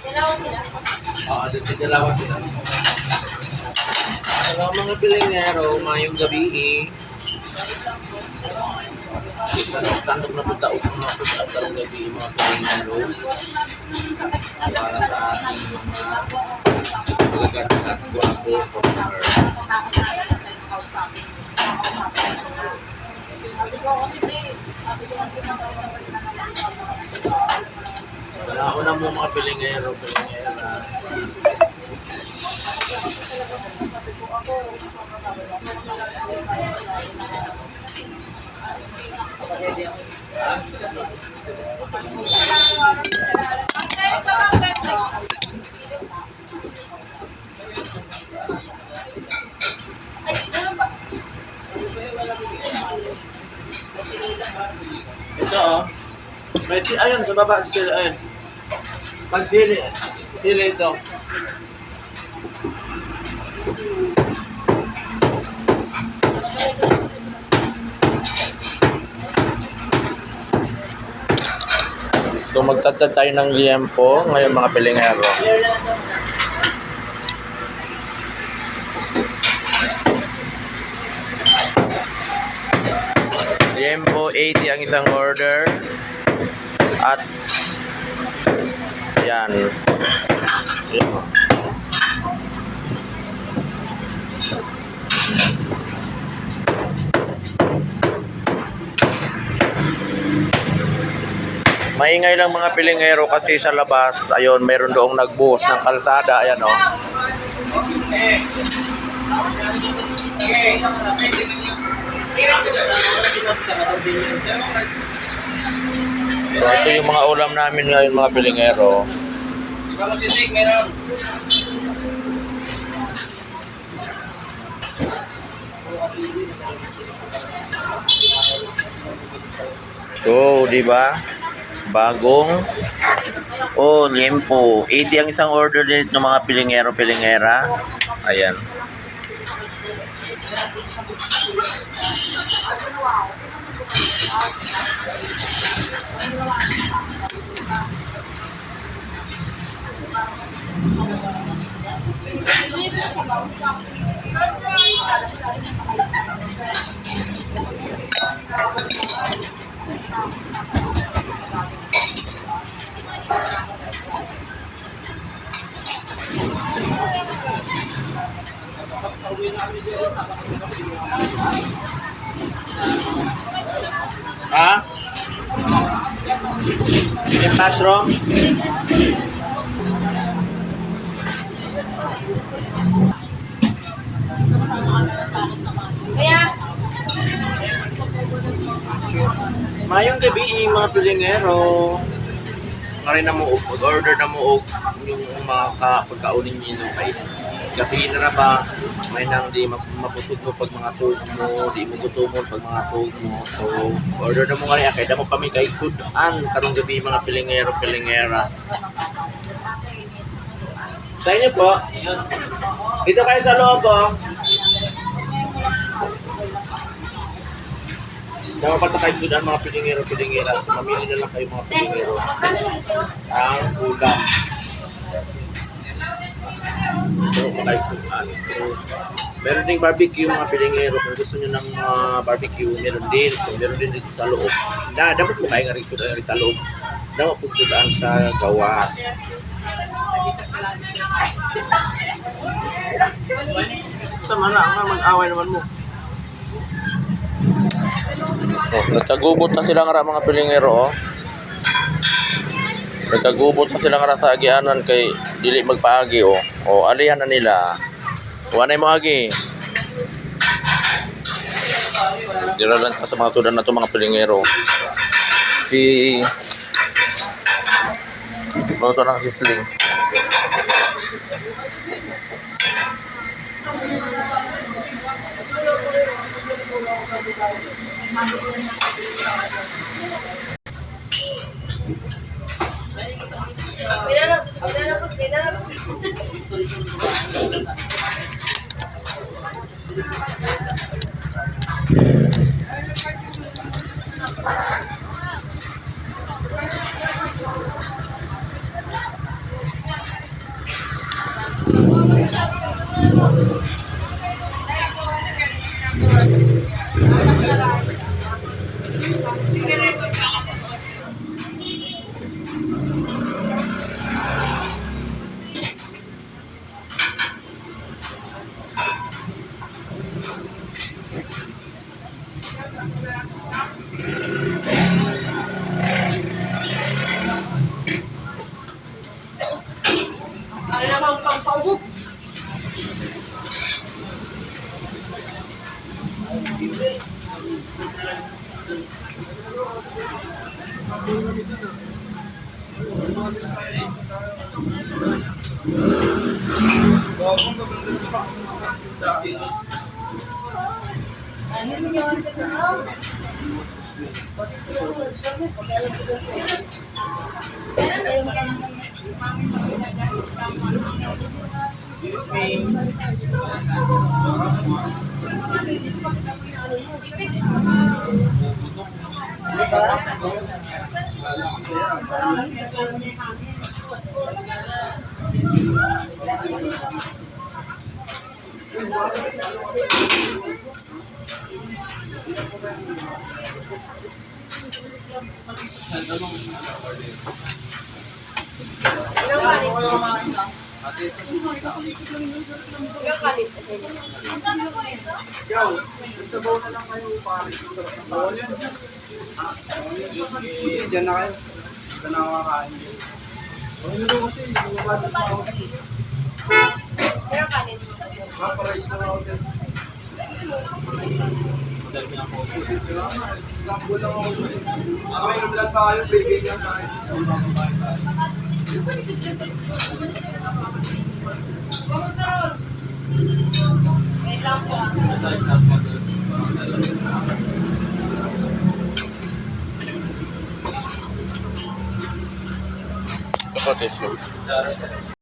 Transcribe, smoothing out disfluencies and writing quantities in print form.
Oo, dito dalawa sila. Hello mga pilingero, mayong gabi eh. Sandok na punta o mga punta at karong gabi mga pilingero. Para sa ating mga magaganda at guwapo forever. Wala ko na mo mga pilingero, pilingera. Ito oh. May ayun sa baba sila ayun. Pag sili ito. So magtatad tayo ng liempo ngayon mga pilingero. Liempo 80 ang isang order. At yan. Maingay lang mga pilingero kasi sa labas, ayun, mayroon doong nagbuhos ng kalsada, ayan o. So ito yung mga ulam namin ngayon mga pilingero. So, di ba? Bagong liempo 80 ang isang order dito ng mga pilingero pilingera. Ayan. Ha? May mushroom? Kaya Mayong gabi mga pilingero. Ngayon na mo order na mo yung mga pagkaunin niyo kay gabi na ba may nang di mapusog mo pag mga tug mo, di mo gutumon pag mga tug mo. So order na mo ngayon kay damo kami kay sudan karong gabi mga pilingero pilingera. Sa inyo po. Dito kayo sa loob po. Dapat pa tayo sudan mga pilingero pilingera. So, mamili na lang kayo mga pilingero. Ang ulam. Pero pa tayo sudan. So, meron ding barbecue mga pilingero. Kung gusto nyo ng barbecue, meron din. So, meron din dito sa loob. Dapat po tayo nga rin sudan sa loob. Dapat po sudan sa gawas. Sama na, mag-away naman mo. Oh, nagkagubot na sila nga mga pilingero oh. Nagkagubot na sila nga sa agianan kay dili magpaagi oh. O alihan na nila. Wanay mo agi. Dira lang sa mga tudan na to mga pilingero. Si Luto ng sisling. Ano naman pang paubok? Ilang kanin sa inyo? Diyan na kayo. Ito na makakain. Ilang kanin? Paparais na ako din. Istanbul lang ako. Nakainom lang tayo, bigay lang tayo. Wait lang po. Ito, tissue.